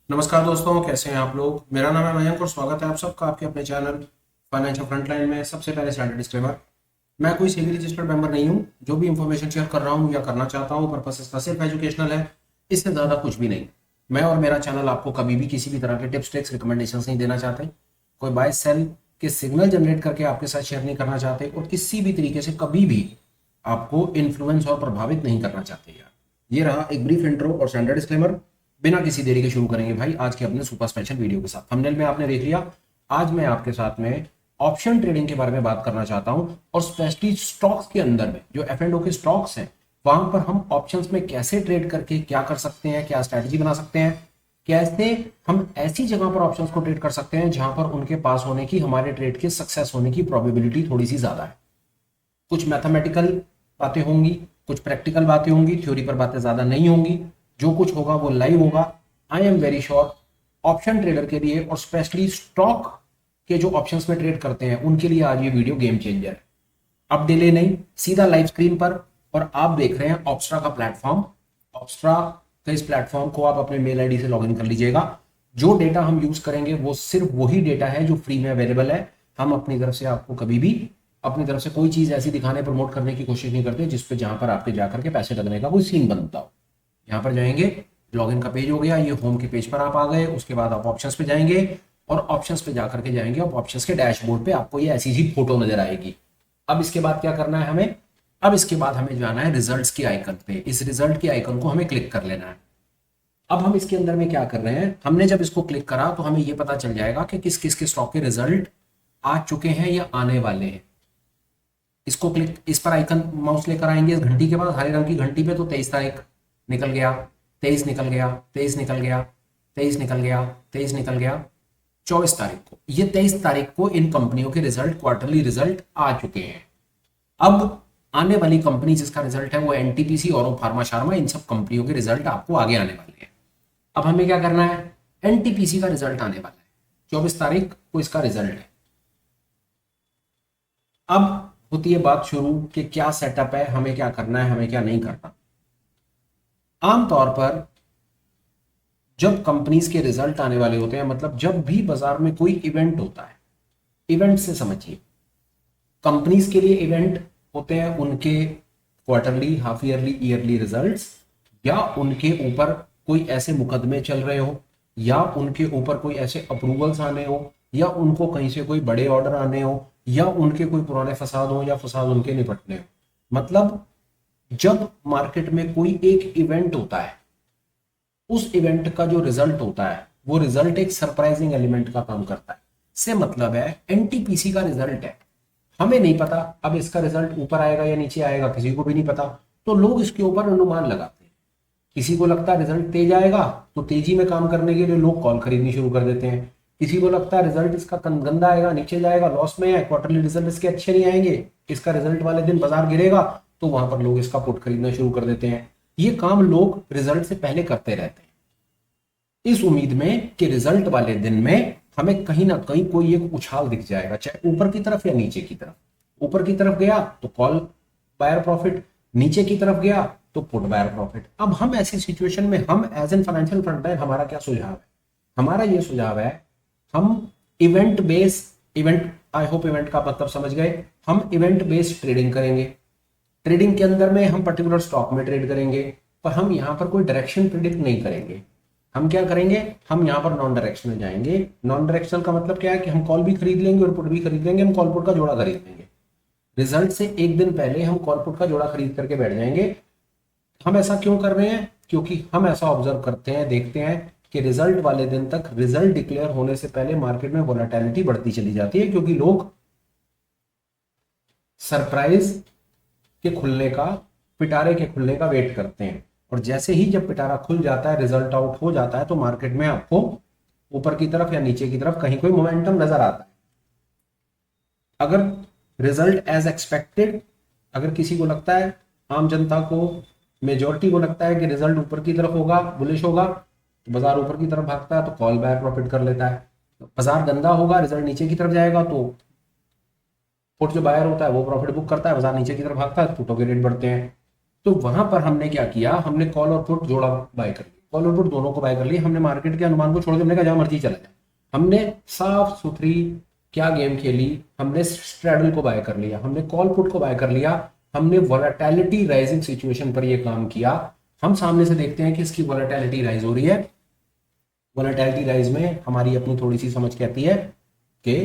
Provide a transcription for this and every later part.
नमस्कार दोस्तों, कैसे हैं आप लोग। मेरा नाम है मयंक और स्वागत है आप सबका आपके अपने चैनल फाइनेंशियल फ्रंटलाइन में। सबसे पहले स्टैंडर्ड डिस्क्लेमर, मैं कोई सेबी रजिस्टर्ड मेंबर नहीं हूं। जो भी इंफॉर्मेशन शेयर कर रहा हूं या करना चाहता हूं, पर्पस इसका सिर्फ एजुकेशनल है, इससे ज़्यादा कुछ भी नहीं। मैं और मेरा चैनल आपको कभी भी किसी भी तरह के टिप्स ट्रिक्स रिकमेंडेशन नहीं देना चाहते। कोई बाय सेल के सिग्नल जनरेट करके आपके साथ शेयर नहीं करना चाहते और किसी भी तरीके से कभी भी आपको इन्फ्लुएंस और प्रभावित नहीं करना चाहते यार। ये रहा एक ब्रीफ इंट्रो और स्टैंडर्ड डिस्क्लेमर। बिना किसी देरी के शुरू करेंगे भाई आज के अपने सुपर स्पेशल वीडियो के साथ। थंबनेल में आपने देख लिया, आज मैं आपके साथ में ऑप्शन ट्रेडिंग के बारे में बात करना चाहता हूं और स्पेशली स्टॉक्स के अंदर में जो F&O के स्टॉक्स हैं वहां पर हम ऑप्शंस में कैसे ट्रेड करके क्या कर सकते हैं, क्या स्ट्रैटेजी बना सकते हैं, कैसे हम ऐसी जगह पर ऑप्शंस को ट्रेड कर सकते हैं जहां पर उनके पास होने की, हमारे ट्रेड के सक्सेस होने की प्रोबेबिलिटी थोड़ी सी ज्यादा है। कुछ मैथमेटिकल बातें होंगी, कुछ प्रैक्टिकल बातें होंगी, थ्योरी पर बातें ज्यादा नहीं होंगी। जो कुछ होगा वो लाइव होगा। I am very sure option trader के लिए और स्पेशली स्टॉक के जो ऑप्शंस में ट्रेड करते हैं उनके लिए आज ये वीडियो गेम चेंजर है। अब डिले नहीं, सीधा लाइव स्क्रीन पर। और आप देख रहे हैं ऑप्स्ट्रा का प्लेटफॉर्म। ऑप्स्ट्रा के इस प्लेटफॉर्म को आप अपने मेल आईडी से लॉगिन कर लीजिएगा। जो डेटा हम यूज करेंगे वो सिर्फ वही डेटा है जो फ्री में अवेलेबल है। हम अपनी तरफ से आपको कभी भी अपनी तरफ से कोई चीज ऐसी दिखाने प्रमोट करने की कोशिश नहीं करते जिसपे जहां पर आपके जाकर के पैसे लगने का कोई सीन बनता हो। यहाँ पर जाएंगे, लॉगिन का पेज हो गया, ये होम के पेज पर आप आ गए। उसके बाद आप ऑप्शंस पे जाएंगे और ऑप्शंस पे जाकर के जाएंगे और ऑप्शंस के डैशबोर्ड पे आपको ये ऐसी ही फोटो नजर आएगी। अब इसके बाद क्या करना है हमें, अब इसके बाद हमें जाना है रिजल्ट्स के आइकन पे। इस रिजल्ट के आइकन को हमें क्लिक कर लेना है। अब हम इसके अंदर में क्या कर रहे हैं, हमने जब इसको क्लिक करा तो हमें ये पता चल जाएगा कि किस किस के स्टॉक के रिजल्ट आ चुके हैं या आने वाले हैं। इसको क्लिक, इस पर आइकन माउस लेकर आएंगे इस घंटी के बाद, हरे रंग की घंटी पे, तो 23 तारीख निकल गया, 23 निकल गया, 23 निकल गया, 23 निकल गया, 23 निकल गया। 24 तारीख को, ये 23 तारीख को इन कंपनियों के रिजल्ट, क्वार्टरली रिजल्ट आ चुके हैं। अब आने वाली कंपनी जिसका रिजल्ट है वो एनटीपीसी और फार्मा शार्मा, इन सब कंपनियों के रिजल्ट आपको आगे आने वाले हैं। अब हमें क्या करना है, एनटीपीसी का रिजल्ट आने वाला है, 24 तारीख को इसका रिजल्ट है। अब होती है बात शुरू कि क्या सेटअप है, हमें क्या करना है, हमें क्या नहीं करना। आमतौर पर जब कंपनीज के रिजल्ट आने वाले होते हैं, मतलब जब भी बाजार में कोई इवेंट होता है, इवेंट से समझिए, कंपनीज के लिए इवेंट होते हैं उनके quarterly, half yearly, yearly results, या उनके ऊपर कोई ऐसे मुकदमे चल रहे हो, या उनके ऊपर कोई ऐसे अप्रूवल्स आने हो, या उनको कहीं से कोई बड़े ऑर्डर आने हो, या उनके कोई पुराने फसाद हो, या फसाद उनके निपटने हो। मतलब जब मार्केट में कोई एक इवेंट होता है, उस इवेंट का जो रिजल्ट होता है वो रिजल्ट एक सरप्राइजिंग एलिमेंट का काम करता है। से मतलब है एनटीपीसी का रिजल्ट है, हमें नहीं पता अब इसका रिजल्ट ऊपर आएगा या नीचे आएगा, किसी को भी नहीं पता, तो लोग इसके ऊपर अनुमान लगाते हैं। किसी को लगता है रिजल्ट तेज आएगा तो तेजी में काम करने के लिए लोग कॉल खरीदनी शुरू कर देते हैं। किसी को लगता है रिजल्ट इसका गंदा आएगा, नीचे जाएगा, लॉस में है, क्वार्टरली रिजल्ट इसके अच्छे नहीं आएंगे, इसका रिजल्ट वाले दिन बाजार गिरेगा, तो वहां पर लोग इसका पुट खरीदना शुरू कर देते हैं। ये काम लोग रिजल्ट से पहले करते रहते हैं इस उम्मीद में कि रिजल्ट वाले दिन में हमें कहीं ना कहीं कोई एक उछाल दिख जाएगा, चाहे ऊपर की तरफ या नीचे की तरफ। ऊपर की तरफ गया तो कॉल बायर प्रॉफिट, नीचे की तरफ गया तो पुट बायर प्रॉफिट। अब हम ऐसी सिचुएशन में, हम एज एन फाइनेंशियल फ्रंटलाइन, हमारा क्या सुझाव है, हमारा ये सुझाव है, हम event base, event, I hope event का मतलब समझ गए, हम इवेंट बेस्ड ट्रेडिंग करेंगे। ट्रेडिंग के अंदर में हम पर्टिकुलर स्टॉक में ट्रेड करेंगे, पर हम यहां पर कोई डायरेक्शन प्रिडिक्ट नहीं करेंगे। हम क्या करेंगे, हम यहाँ पर नॉन डायरेक्शनल जाएंगे। नॉन डायरेक्शनल का मतलब क्या है कि हम कॉल भी खरीद लेंगे और पुट भी खरीद लेंगे, हम कॉल पुट का जोड़ा खरीद लेंगे। रिजल्ट से एक दिन पहले हम कॉल पुट का जोड़ा खरीद करके बैठ जाएंगे। हम ऐसा क्यों कर रहे हैं, क्योंकि हम ऐसा ऑब्जर्व करते हैं, देखते हैं कि रिजल्ट वाले दिन तक, रिजल्ट डिक्लेयर होने से पहले मार्केट में वोलेटिलिटी बढ़ती चली जाती है, क्योंकि लोग सरप्राइज के खुलने का, पिटारे के खुलने का वेट करते हैं। और जैसे ही जब पिटारा खुल जाता है, रिजल्ट आउट हो जाता है, तो मार्केट में आपको ऊपर की तरफ या नीचे की तरफ कहीं कोई मोमेंटम नजर आता है। अगर रिजल्ट एज एक्सपेक्टेड, अगर किसी को लगता है, आम जनता को, मेजोरिटी को लगता है कि रिजल्ट ऊपर की तरफ होगा, बुलिश होगा, तो बाजार ऊपर की तरफ भागता है, तो कॉल बायर प्रॉफिट कर लेता है। बाजार गंदा होगा, रिजल्ट नीचे की तरफ जाएगा, तो पुट जो बायर होता है वो प्रॉफिट बुक करता है, बाजार नीचे की तरफ भागता है, पुटों के रेट बढ़ते हैं। तो वहां पर हमने क्या किया, हमने कॉल और पुट जोड़ा बाय कर लिया। कॉल और पुट दोनों को बाय कर लिया हमने, मार्केट के अनुमान को छोड़ के हमने कहा जहां मर्जी चला जाए। हमने साफ सुथरी क्या गेम खेली, हमने स्ट्रैडल को बाय कर लिया, हमने कॉल पुट को बाय कर लिया, हमने वोलेटिलिटी राइजिंग सिचुएशन पर ये काम किया। हम सामने से देखते हैं कि इसकी वोलेटिलिटी राइज हो रही है। वोलेटिलिटी राइज में हमारी अपनी थोड़ी सी समझ कहती है कि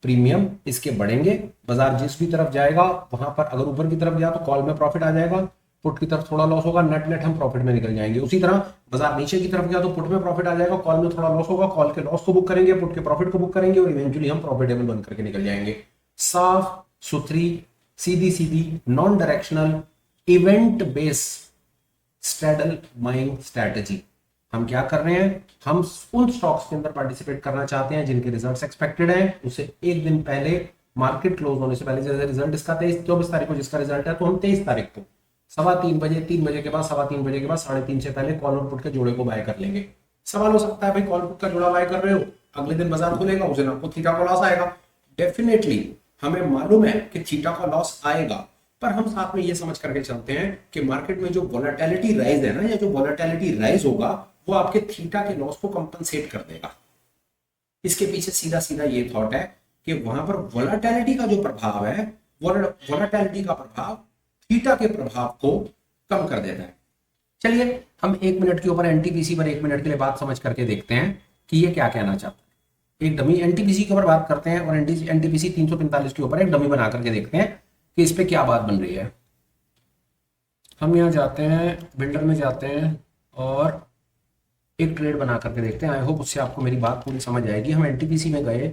प्रीमियम इसके बढ़ेंगे, बाजार जिस भी तरफ जाएगा वहां पर अगर ऊपर की तरफ गया तो कॉल में प्रॉफिट आ जाएगा, पुट की तरफ थोड़ा लॉस होगा, नेट नेट हम प्रॉफिट में निकल जाएंगे। उसी तरह बाजार नीचे की तरफ गया तो पुट में प्रॉफिट आ जाएगा, कॉल में थोड़ा लॉस होगा, कॉल के लॉस को बुक करेंगे, पुट के प्रॉफिट को बुक करेंगे और इवेंचुअली हम प्रॉफिटेबल बन करके निकल जाएंगे। साफ सुथरी सीधी सीधी non directional event based straddle buying strategy. हम क्या कर रहे हैं, हम उन स्टॉक्स के अंदर पार्टिसिपेट करना चाहते हैं जिनके रिजल्ट्स एक्सपेक्टेड हैं, उसे एक दिन पहले मार्केट क्लोज होने से पहले, जैसे रिजल्ट इसका 24 तारीख को जिसका रिजल्ट है, तो हम 23 तारीख को 3:15 बजे, 3 बजे के बाद, 3:15 बजे के बाद 3:30 से पहले कॉल और पुट के जोड़े को बाय कर लेंगे। सवाल हो सकता है भाई कॉल पुट का जोड़ा बाय कर रहे हो, अगले दिन बाजार खुलेगा, उस दिन आपको थीटा का लॉस आएगा। डेफिनेटली हमें मालूम है कि थीटा का लॉस आएगा, पर हम साथ में ये समझ करके चलते हैं कि मार्केट में जो वोलेटिलिटी राइज है ना, या जो वोलेटिलिटी राइज होगा वो आपके थीटा के लॉस को कंपनसेट कर देगा। इसके पीछे सीधा सीधा ये थॉट है कि वहां पर वोलेटिलिटी का जो प्रभाव है, वोलेटिलिटी का प्रभाव थीटा के प्रभाव को कम कर देता है। चलिए हम 1 मिनट के ऊपर एनटीपीसी पर 1 मिनट के लिए बात समझ करके देखते हैं कि ये क्या कहना चाहता है। एक डमी एनटीपीसी के ऊपर बात करते हैं और एनटीपीसी 345 के ऊपर एक डमी बना करके देखते हैं कि इस पे क्या बात बन रही है। हम यहाँ जाते हैं, बिल्डर में जाते हैं और एक ट्रेड बना करके देखते हैं। आई होप उससे आपको मेरी बात पूरी समझ आएगी। हम एनटीपीसी में गए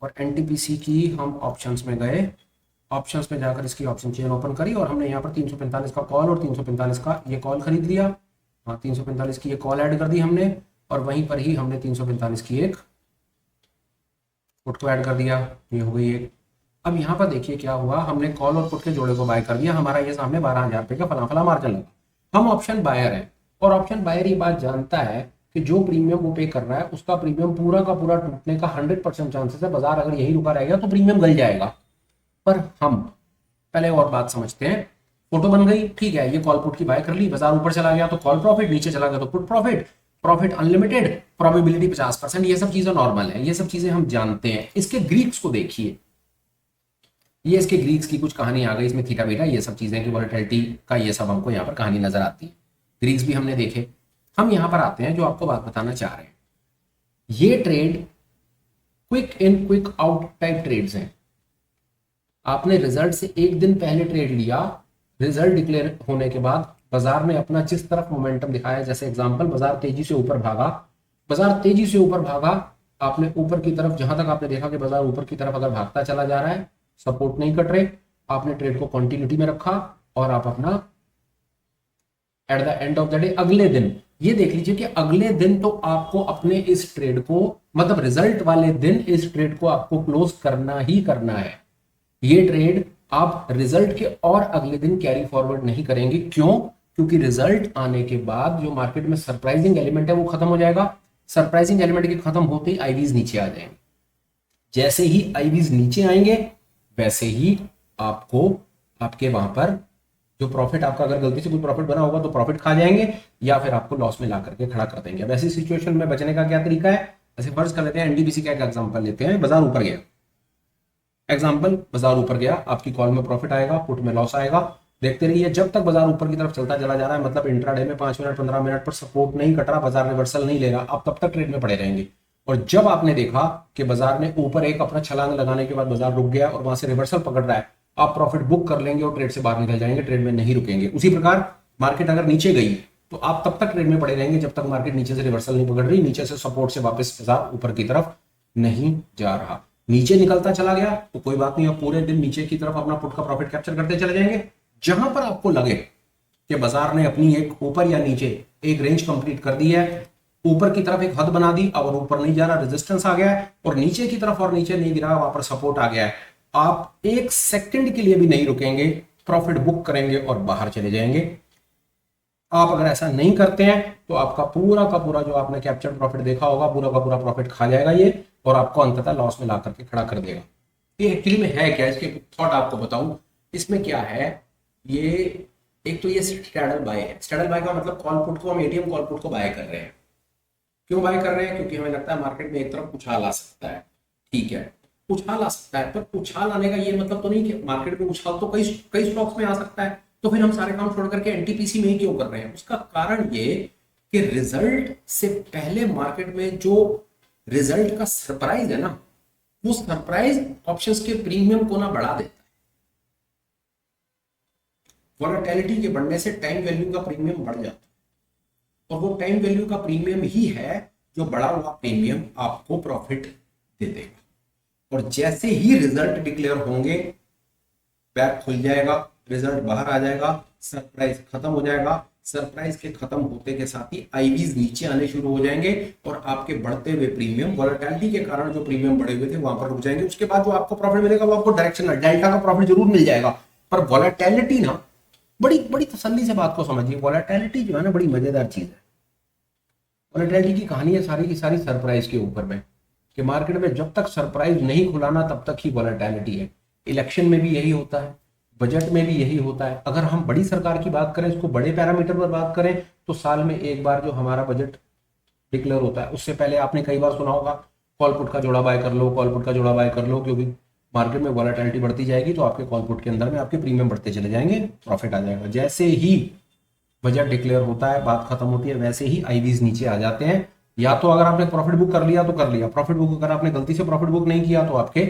और एनटीपीसी की हम ऑप्शंस में गए, ऑप्शंस में जाकर इसकी ऑप्शन चेन ओपन करी और हमने यहाँ पर 345 का कॉल और 345 का ये कॉल खरीद लिया। हाँ, 345 की ये कॉल ऐड कर दी हमने और वहीं पर ही हमने 345 की एक पुट को ऐड कर दिया। ये हो गई एक। अब यहाँ पर देखिए क्या हुआ, हमने कॉल और पुट के जोड़े को बाय कर दिया, हमारा ये सामने 12,000 रुपये का फला मार्जिन लगा। हम ऑप्शन बायर हैं और ऑप्शन बायर ये बात जानता है कि जो प्रीमियम वो पे कर रहा है उसका प्रीमियम पूरा का पूरा टूटने का 100% चांसेस है। बाजार अगर यही रुका रहेगा तो प्रीमियम गल जाएगा। पर हम पहले और बात समझते हैं। फोटो बन गई, ठीक है, ये कॉल पुट की बाय कर ली, बाजार ऊपर चला गया तो कॉल प्रॉफिट, नीचे चला गया तो put profit, profit unlimited, probability 50%, ये सब चीजें नॉर्मल है, ये सब चीजें हम जानते हैं। इसके ग्रीक्स को देखिए, ये इसके ग्रीक्स की कुछ कहानी आ गई, इसमें थीटा बीटा ये सब चीजें की वोलेटिलिटी का ये सब हमको यहाँ पर कहानी नजर आती है। ग्रीक्स भी हमने देखे। हम यहाँ पर आते हैं जो आपको बात बताना चाह रहे हैं। ये trade quick in quick out type trades हैं। आपने रिजल्ट से एक दिन पहले ट्रेड लिया, रिजल्ट डिक्लेयर होने के बाद बाजार ने अपना जिस तरफ मोमेंटम दिखाया, जैसे एग्जांपल बाजार तेजी से ऊपर भागा, बाजार तेजी से ऊपर भागा, आपने ऊपर की तरफ, जहां तक आपने देखा कि बाजार ऊपर की तरफ अगर भागता चला जा रहा है, सपोर्ट नहीं कट रहे, आपने ट्रेड को कंटिन्यूटी में रखा और आप अपना at the end of the day अगले दिन ये देख लीजिए कि अगले दिन तो आपको अपने इस ट्रेड को, मतलब रिजल्ट वाले दिन इस ट्रेड को आपको क्लोज करना ही करना है। ये ट्रेड आप रिजल्ट के और अगले दिन कैरी फॉरवर्ड नहीं करेंगे। क्यों? क्योंकि रिजल्ट आने के बाद जो मार्केट में सरप्राइजिंग एलिमेंट है वो खत्म हो जाएगा। सरप्राइजिंग एलिमेंट के खत्म होते ही आईवीज नीचे आ जाएंगे। जैसे ही आईवीज नीचे आएंगे वैसे ही आपको आपके वहां पर जो प्रॉफिट, आपका अगर गलती से कोई प्रॉफिट बना होगा तो प्रॉफिट खा जाएंगे या फिर आपको लॉस में ला करके खड़ा कर देंगे। अब ऐसी सिचुएशन में बचने का क्या तरीका है? ऐसे फर्ज कर लेते हैं, एनडीबीसी का एक एग्जांपल लेते हैं। बाजार ऊपर गया, एग्जांपल बाजार ऊपर गया, आपकी कॉल में प्रॉफिट आएगा, पुट में लॉस आएगा। देखते रहिए जब तक बाजार ऊपर की तरफ चलता चला जा रहा है, मतलब इंट्राडे में 5 मिनट 15 मिनट पर सपोर्ट नहीं कट रहा, बाजार रिवर्सल नहीं ले रहा, आप तब तक ट्रेड में पड़े रहेंगे। और जब आपने देखा कि बाजार ने ऊपर एक अपना छलांग लगाने के बाद बाजार रुक गया और वहां से रिवर्सल पकड़ रहा है, आप प्रॉफिट बुक कर लेंगे और ट्रेड से बाहर निकल जाएंगे, ट्रेड में नहीं रुकेंगे। उसी प्रकार मार्केट अगर नीचे गई तो आप तब तक ट्रेड में पड़े रहेंगे जब तक मार्केट नीचे से रिवर्सल नहीं पकड़ रही, नीचे से सपोर्ट से वापस बाजार ऊपर की तरफ नहीं जा रहा। नीचे निकलता चला गया तो कोई बात नहीं, आप पूरे दिन नीचे की तरफ अपना पुट का प्रॉफिट कैप्चर करते चले जाएंगे। जहां पर आपको लगे कि बाजार ने अपनी एक ऊपर या नीचे एक रेंज कंप्लीट कर दी है, ऊपर की तरफ एक हद बना दी, अब ऊपर नहीं जा रहा, रेजिस्टेंस आ गया है, और नीचे की तरफ और नीचे नहीं गिरा, वहां पर सपोर्ट आ गया है, आप एक सेकंड के लिए भी नहीं रुकेंगे, प्रॉफिट बुक करेंगे और बाहर चले जाएंगे। आप अगर ऐसा नहीं करते हैं तो आपका पूरा का पूरा जो आपने कैप्चर प्रॉफिट देखा होगा, पूरा का पूरा प्रॉफिट खा जाएगा ये, और आपको अंततः लॉस में ला करके खड़ा कर देगा। ये एक्चुअली में है क्या, इसके थॉट आपको बताऊं। इसमें क्या है, ये एक तो ये स्ट्रैडल बाय है। स्ट्रैडल बाय का मतलब कॉल पुट को हम एटीएम कॉल पुट को बाय कर रहे हैं। क्यों बाय कर रहे हैं? क्योंकि हमें लगता है मार्केट में एक तरफ उछाल आ सकता है। ठीक है, उछाल आ सकता है, पर उछाल आने का ये मतलब तो नहीं कि मार्केट में उछाल तो कई कई स्टॉक्स में आ सकता है, तो फिर हम सारे काम छोड़ करके एनटीपीसी में ही क्यों कर रहे हैं? उसका कारण ये कि रिजल्ट से पहले मार्केट में जो रिजल्ट का सरप्राइज है ना, वो सरप्राइज ऑप्शंस के प्रीमियम को ना बढ़ा देता है। वॉलेटिलिटी के बढ़ने से टाइम वैल्यू का प्रीमियम बढ़ जाता है, और वो टाइम वैल्यू का प्रीमियम ही है जो बढ़ा हुआ प्रीमियम आपको प्रॉफिट दे देगा। और जैसे ही रिजल्ट डिक्लेयर होंगे, बैग खुल जाएगा, रिजल्ट बाहर आ जाएगा, सरप्राइज खत्म हो जाएगा। सरप्राइज के खत्म होते के साथ ही आईवीज नीचे आने शुरू हो जाएंगे और आपके बढ़ते हुए प्रीमियम, वॉलेटिलिटी के कारण जो प्रीमियम बढ़े हुए थे वहां पर रुक जाएंगे। उसके बाद जो आपको प्रॉफिट मिलेगा वो आपको डायरेक्शनल डेल्टा का प्रॉफिट जरूर मिल जाएगा। पर वॉलेटिलिटी ना, बड़ी बड़ी तसल्ली से बात को समझिए, वॉलेटिलिटी जो है ना बड़ी मजेदार चीज है। वॉलेटिलिटी की कहानी है सारी की सारी सरप्राइज के ऊपर में, कि मार्केट में जब तक सरप्राइज नहीं खुलाना तब तक ही वॉलेटिलिटी है। इलेक्शन में भी यही होता है, बजट में भी यही होता है। अगर हम बड़ी सरकार की बात करें, इसको बड़े पैरामीटर पर बात करें, तो साल में एक बार जो हमारा बजट डिक्लेयर होता है, उससे पहले आपने कई बार सुना होगा कॉल पुट का जोड़ा बाय कर लो, कॉल पुट का जोड़ा बाय कर लो, क्योंकि मार्केट में वॉलेटिलिटी बढ़ती जाएगी तो आपके कॉल पुट के अंदर में आपके प्रीमियम बढ़ते चले जाएंगे, प्रॉफिट आ जाएगा। जैसे ही बजट डिक्लेयर होता है, बात खत्म होती है, वैसे ही आईवीज नीचे आ जाते हैं। या तो अगर आपने प्रॉफिट बुक कर लिया तो कर लिया, प्रॉफिट बुक अगर आपने गलती से प्रॉफिट बुक नहीं किया तो आपके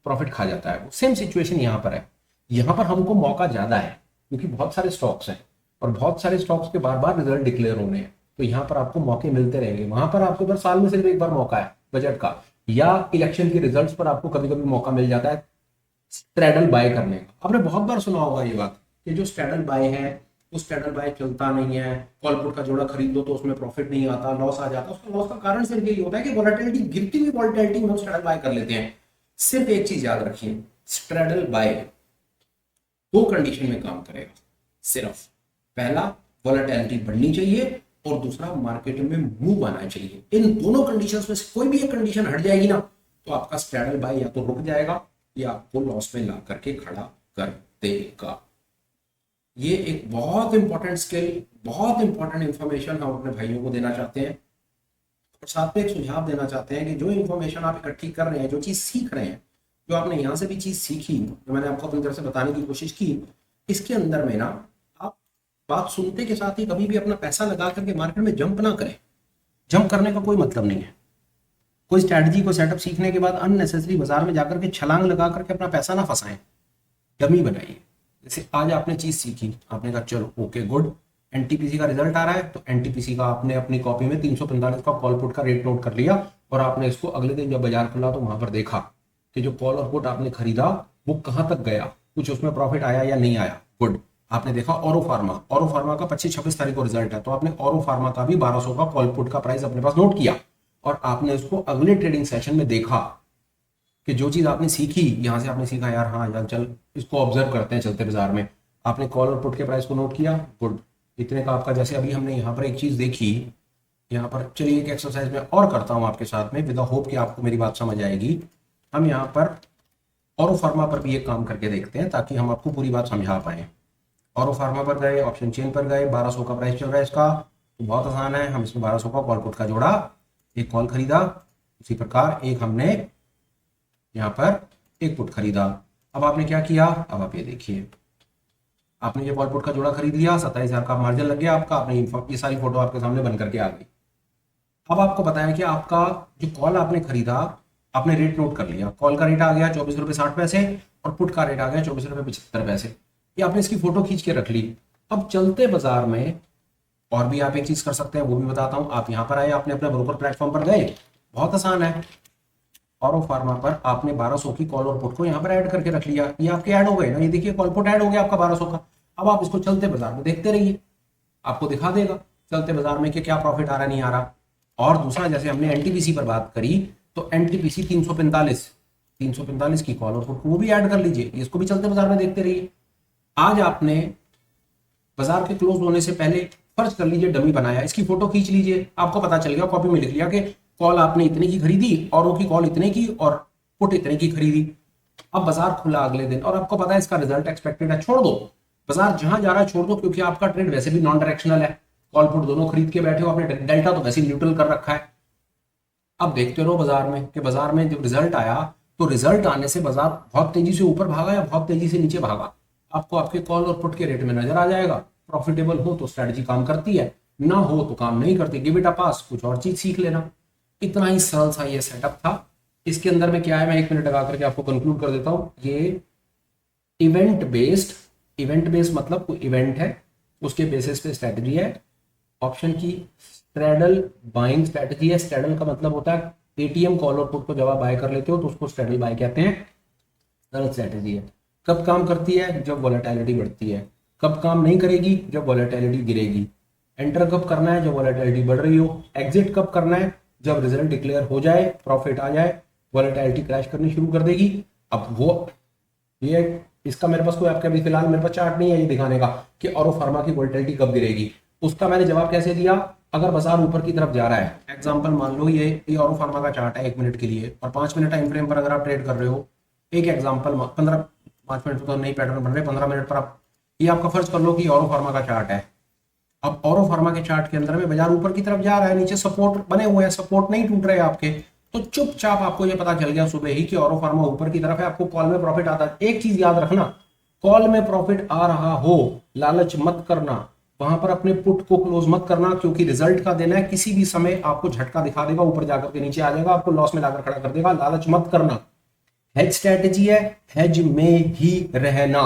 प्रॉफिट खा जाता है। सेम सिचुएशन यहाँ पर है। यहाँ पर हमको मौका ज्यादा है क्योंकि बहुत सारे स्टॉक्स हैं और बहुत सारे स्टॉक्स के बार बार रिजल्ट डिक्लेयर होने हैं, तो यहाँ पर आपको मौके मिलते रहेंगे। वहां पर आपके पास साल में सिर्फ एक बार मौका है बजट का, या इलेक्शन के रिजल्ट्स पर आपको कभी कभी मौका मिल जाता है स्ट्रैडल बाय करने का। आपने बहुत बार सुना होगा ये बात कि जो स्ट्रैडल बाय है वो स्ट्रैडल बाय चलता नहीं है, कॉल पुट का जोड़ा खरीद लो तो उसमें प्रॉफिट नहीं आता, लॉस आ जाता है। उसका लॉस का कारण सिर्फ यही होता है कि वॉलेटिलिटी, गिरती हुई वॉलेटिलिटी में हम स्ट्रैडल बाय कर लेते हैं। सिर्फ एक चीज याद रखिए, स्ट्रैडल बाय दो कंडीशन में काम करेगा सिर्फ। पहला, वॉलेटिलिटी बढ़नी चाहिए, और दूसरा, मार्केट में मूव आना चाहिए। इन दोनों कंडीशंस में से कोई भी एक कंडीशन हट जाएगी ना, तो आपका स्ट्रैडल बाय या तो रुक जाएगा या आपको लॉस में ला करके खड़ा कर देगा। ये एक बहुत इंपॉर्टेंट स्किल, बहुत इंपॉर्टेंट इंफॉर्मेशन हम अपने भाइयों को देना चाहते हैं, और साथ में एक सुझाव देना चाहते हैं कि जो इंफॉर्मेशन आप इकट्ठी कर रहे हैं, जो चीज सीख रहे हैं, जो आपने यहाँ से भी चीज सीखी, जो मैंने आपको अपनी तरफ से बताने की कोशिश की, इसके अंदर में ना आप बात सुनते के साथ ही कभी भी अपना पैसा लगा करके मार्केट में जंप ना करें। जंप करने का कोई मतलब नहीं है। कोई स्ट्रैटेजी को सेटअप सीखने के बाद अननेसेसरी बाजार में जाकर के छलांग लगा करके अपना पैसा ना फंसाएं, डमी बनाइए। जैसे आज आपने चीज सीखी, आपने कहा चलो ओके गुड, एनटीपीसी का रिजल्ट आ रहा है, तो एनटीपीसी का आपने अपनी कॉपी में 345 का कॉल पुट का रेट नोट कर लिया, और आपने इसको अगले दिन जब बाजार खुला तो वहां पर देखा कि जो कॉल और पुट आपने खरीदा वो कहां तक गया, कुछ उसमें प्रॉफिट आया या नहीं आया, गुड। आपने देखा ऑरो फार्मा का 25-26 तारीख को रिजल्ट है, तो आपने ऑरो फार्मा का भी 1200 का कॉल पुट का प्राइस अपने पास नोट किया, और आपने उसको अगले ट्रेडिंग सेशन में देखा कि जो चीज आपने सीखी, यहां से आपने सीखा यार हाँ यार चल इसको ऑब्जर्व करते हैं चलते बाजार में, आपने कॉल और पुट के प्राइस को नोट किया, गुड, इतने का आपका। जैसे अभी हमने यहाँ पर एक चीज देखी, यहाँ पर चलिए एक एक्सरसाइज में और करता हूँ आपके साथ में, विद द होप कि आपको मेरी बात समझ आएगी। हम यहाँ पर ऑरो फार्मा पर भी एक काम करके देखते हैं ताकि हम आपको पूरी बात समझा पाए। ऑरो फार्मा पर गए, ऑप्शन चेन पर गए, 1200 का प्राइस चल रहा है इसका, तो बहुत आसान है, हम इसमें 1200 का कॉल पुट का जोड़ा, एक कॉल खरीदा, इसी प्रकार एक हमने यहाँ पर एक पुट खरीदा। अब आपने क्या किया, अब आप ये देखिए, आपने ये कॉल पुट का जोड़ा खरीद लिया, 27,000 का मार्जिन लग गया आपका, आपने ये सारी फोटो आपके सामने बन करके आ गई। अब आपको बताया कि आपका जो कॉल आपने खरीदा, आपने रेट नोट कर लिया, कॉल का रेट आ गया 24 रुपये 60 पैसे और पुट का रेट आ गया 24 रुपये 75 पैसे, ये आपने इसकी फोटो खींच के रख ली। अब चलते बाजार में और भी आप एक चीज कर सकते हैं, वो भी बताता हूं। आप यहाँ पर आए, आपने अपने ब्रोकर प्लेटफॉर्म पर गए, बहुत आसान है, ऑरो फार्मा पर आपने 1200 की कॉल और पुट को यहाँ पर ऐड करके रख लिया, ये आपके ऐड हो गए ना, ये देखिए कॉल पुट ऐड हो गया आपका 1200 का। अब आप इसको चलते बाजार में देखते रहिए, आपको दिखा देगा चलते बाजार में कि क्या प्रॉफिट आ रहा नहीं आ रहा। और दूसरा, जैसे हमने एनटीपीसी पर बात करी, तो एनटीपीसी 345 की कॉल और पुट को वो भी ऐड कर लीजिए, इसको भी चलते बाजार में देखते रहिए। आज आपने बाजार के क्लोज होने से पहले फर्ज कर लीजिए डमी बनाया, इसकी फोटो खींच लीजिए, आपको पता चल गया, कॉपी में लिख लिया कि कॉल आपने इतने की खरीदी, और की कॉल इतने की और पुट इतने की खरीदी। अब बाजार खुला अगले दिन और आपको पता है इसका रिजल्ट एक्सपेक्टेड है, छोड़ दो, बाजार जहां जा रहा है छोड़ दो, क्योंकि आपका ट्रेड वैसे भी नॉन डायरेक्शनल है, कॉल पुट दोनों खरीद के बैठे हो, आपने डेल्टा तो वैसे ही न्यूट्रल कर रखा है। अब देखते रहो बाजार में कि बाजार में जब रिजल्ट आया तो रिजल्ट आने से बाजार बहुत तेजी से ऊपर भागा या बहुत तेजी से नीचे भागा, आपको आपके कॉल और पुट के रेट में नजर आ जाएगा। प्रॉफिटेबल हो तो स्ट्रेटजी काम करती है, ना हो तो काम नहीं करती, गिव इट अ पास, कुछ और चीज सीख लेना। इतना ही सरल सा ये सेटअप था। इसके अंदर में क्या है, मैं 1 मिनट लगा करके आपको कंक्लूड कर देता हूं। ये इवेंट बेस्ड मतलब कोई इवेंट है, उसके बेसिस पे स्ट्रेटजी है। ऑप्शन की स्ट्रेडल बाइंग स्ट्रेटजी है। स्ट्रेडल का मतलब होता है एटीएम कॉल और पुट को जब आप बाय कर लेते हो तो उसको स्ट्रेडल बाय कहते हैं। सरल स्ट्रेटजी है। कब काम करती है, जब वॉलेटिलिटी बढ़ती है। कब काम नहीं करेगी, जब वॉलेटिलिटी गिरेगी। एंटर कब करना है, जब वॉलेटिलिटी बढ़ रही हो। एग्जिट कब करना है, जब रिजल्ट डिक्लेयर हो जाए, प्रॉफिट आ जाए, वॉलेटिलिटी क्रैश करनी शुरू कर देगी। अब वो ये इसका मेरे पास कोई आपके अभी फिलहाल मेरे पास चार्ट नहीं है ये दिखाने का कि ऑरो फार्मा की वोलेटिलिटी कब गिरेगी। उसका मैंने जवाब कैसे दिया, अगर बाजार ऊपर की तरफ जा रहा है, एग्जांपल मान लो ये ऑरो फार्मा का चार्ट है 1 मिनट के लिए, और 5 मिनट टाइम फ्रेम पर अगर आप ट्रेड कर रहे हो, एक एग्जांपल 5 मिनट तो नहीं पैटर्न बन रहे, 15 मिनट पर आप ये आपका फर्ज कर लो कि ऑरो फार्मा का चार्ट है। अब ऑरो फार्मा के चार्ट के अंदर में बाजार ऊपर की तरफ जा रहा है, नीचे सपोर्ट बने हुए हैं, सपोर्ट नहीं टूट रहे आपके, तो चुपचाप आपको ये पता चल गया सुबह ही कि ऑरो फार्मा ऊपर की तरफ है, आपको कॉल में प्रॉफिट आता है। एक चीज याद रखना, कॉल में प्रॉफिट आ रहा हो लालच मत करना, वहां पर अपने पुट को क्लोज मत करना, क्योंकि रिजल्ट का देना है, किसी भी समय आपको झटका दिखा देगा, ऊपर जाकर के नीचे आ जाएगा, आपको लॉस में लाकर खड़ा कर देगा। लालच मत करना। हेज स्ट्रेटेजी है, हेज में ही रहना।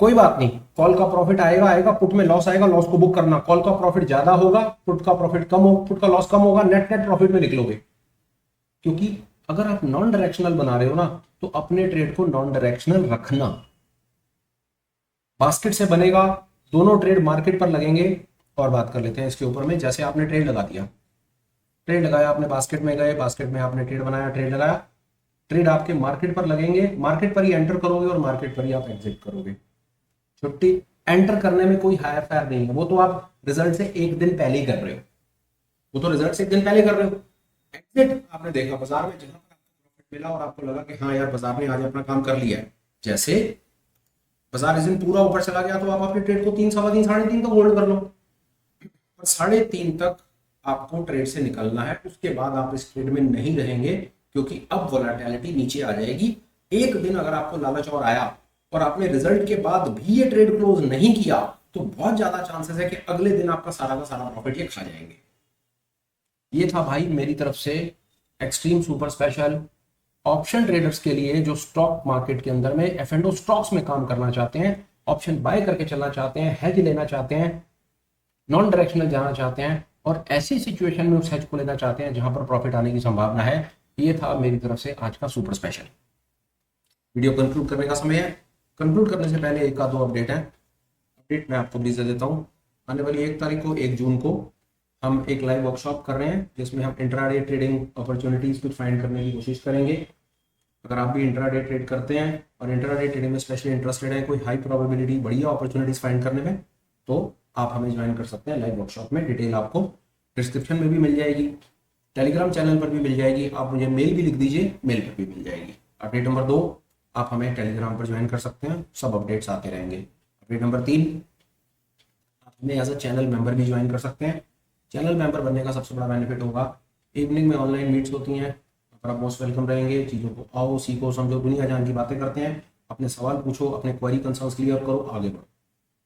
कोई बात नहीं, कॉल का प्रॉफिट आएगा आएगा, पुट में लॉस आएगा, लॉस को बुक करना। कॉल का प्रॉफिट ज्यादा होगा, पुट का प्रॉफिट कम हो, पुट का लॉस कम होगा, नेट नेट प्रॉफिट में निकलोगे। क्योंकि अगर आप नॉन डायरेक्शनल बना रहे हो ना, तो अपने ट्रेड को नॉन डायरेक्शनल रखना। बास्केट से बनेगा, दोनों ट्रेड मार्केट पर लगेंगे। और बात कर लेते हैं इसके ऊपर में, जैसे आपने ट्रेड लगा दिया, ट्रेड लगाया आपने, बास्केट में गए, बास्केट में आपने ट्रेड बनाया, ट्रेड लगाया, ट्रेड आपके मार्केट पर लगेंगे, मार्केट पर ही एंटर करोगे और मार्केट पर ही आप एग्जिट करोगे। छुट्टी। एंटर करने में कोई हायर फायर नहीं है, वो तो आप रिजल्ट से एक दिन पहले ही कर रहे हो, वो तो रिजल्ट से एक दिन पहले कर रहे हो। एग्जिट आपने देखा बाजार में, जहां पर आपको प्रॉफिट मिला और आपको लगा कि हाँ यार बाजार ने आज अपना काम कर लिया है, जैसे बाजार इस दिन पूरा ऊपर चला गया तो आप अपने ट्रेड को 3, सवा 3, 3.5 तक होल्ड कर लो, और 3.5 तक आपको ट्रेड से निकलना है। उसके बाद आप इस ट्रेड में नहीं रहेंगे, क्योंकि अब वोलेटिलिटी नीचे आ जाएगी। एक दिन अगर आपको लालच और आया और आपने रिजल्ट के बाद भी ये ट्रेड क्लोज नहीं किया, तो बहुत ज्यादा चांसेस है कि अगले दिन आपका सारा का सारा प्रॉफिट ये खा जाएंगे। ये था भाई मेरी तरफ से extreme super special option traders के लिए, जो स्टॉक मार्केट के अंदर में एफ&ओ स्टॉक्स में काम करना चाहते हैं, ऑप्शन बाय करके चलना चाहते हैं, हेज लेना चाहते हैं, नॉन डायरेक्शनल जाना चाहते हैं, और ऐसी सिचुएशन में उस हेज को लेना चाहते हैं जहां पर प्रॉफिट आने की संभावना है। ये था मेरी तरफ से आज का सुपर स्पेशल। वीडियो कंक्लूड करने का समय है। कंक्लूड करने से पहले एक का दो अपडेट है। अपडेट मैं आपको प्लीज दे देता हूँ। आने वाली 1 तारीख को, 1 जून को हम एक लाइव वर्कशॉप कर रहे हैं, जिसमें हम इंट्राडे ट्रेडिंग अपॉर्चुनिटीज कुछ फाइंड करने की कोशिश करेंगे। अगर आप भी इंट्राडे ट्रेड करते हैं और इंट्राडे ट्रेडिंग में स्पेशली इंटरेस्टेड है, कोई हाई प्रोबेबिलिटी बढ़िया अपॉर्चुनिटीज फाइंड करने में, तो आप हमें ज्वाइन कर सकते हैं लाइव वर्कशॉप में। डिटेल आपको डिस्क्रिप्शन में भी मिल जाएगी, टेलीग्राम चैनल पर भी मिल जाएगी, आप मुझे मेल भी लिख दीजिए, मेल पर भी मिल जाएगी। अपडेट नंबर 2, आप हमें टेलीग्राम पर ज्वाइन कर सकते हैं, सब अपडेट्स आते रहेंगे। अपडेट नंबर 3, आप हमें एज अ चैनल मेंबर भी ज्वाइन कर सकते हैं। चैनल मेंबर बनने का सबसे बड़ा बेनिफिट होगा, इवनिंग में ऑनलाइन मीट्स होती हैं, पर आप मोस्ट वेलकम रहेंगे। चीज़ों को आओ, सीखो, समझो, दुनिया जान की बातें करते हैं, अपने सवाल पूछो, अपने क्वेरी कंसर्न्स क्लियर करो, आगे बढ़ो।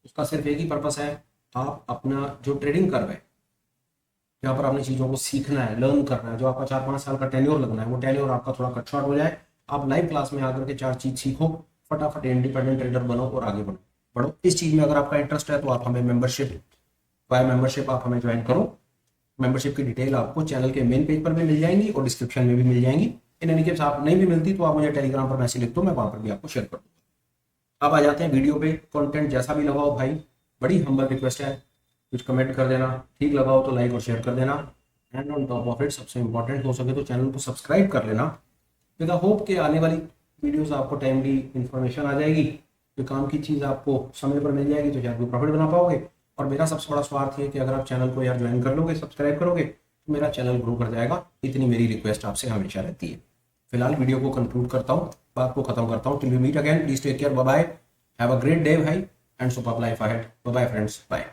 उसका सिर्फ एक ही पर्पस है, आप अपना जो ट्रेडिंग कर रहे हैं, यहाँ पर आपने चीज़ों को सीखना है, लर्न करना है, जो आपका 4-5 साल का टेन्योर लगना है, वो टेन्योर आपका थोड़ा कट शॉर्ट हो जाए, आप लाइव क्लास में आकर के 4 चीज़ सीखो, फटाफट इंडिपेंडेंट ट्रेडर बनो और आगे बढ़ो। इस चीज़ में अगर आपका इंटरेस्ट है तो आप हमें बाय मेंबरशिप आप हमें ज्वाइन करो। मेंबरशिप की डिटेल आपको चैनल के मेन पेज पर भी मिल जाएंगी और डिस्क्रिप्शन में भी मिल जाएंगी। इन एनी केस आप नहीं भी मिलती तो आप मुझे टेलीग्राम पर मैसेज लिख दो, मैं वहां पर भी आपको शेयर कर दूंगा। अब आ जाते हैं वीडियो पे। कंटेंट जैसा भी लगाओ भाई, बड़ी हम्बल रिक्वेस्ट है, कुछ कमेंट कर देना, ठीक लगाओ तो लाइक और शेयर कर देना, and on top of it सबसे इंपॉर्टेंट हो सके तो चैनल को सब्सक्राइब कर लेना, विद द होप कि आने वाली वीडियोस आपको टाइमली इन्फॉर्मेशन आ जाएगी, जो काम की चीज़ आपको समय पर मिल जाएगी, तो शायद भी प्रॉफिट बना पाओगे। और मेरा सबसे बड़ा स्वार्थ है कि अगर आप चैनल को यार ज्वाइन कर लोगे, सब्सक्राइब करोगे, तो मेरा चैनल ग्रो कर जाएगा। इतनी मेरी रिक्वेस्ट आपसे हमेशा रहती है। फिलहाल वीडियो को कंक्लूड करता हूँ, बात को खत्म करता हूँ। Till we meet again, please take care, bye bye. Have a great day भाई and super life ahead. Bye bye friends, bye.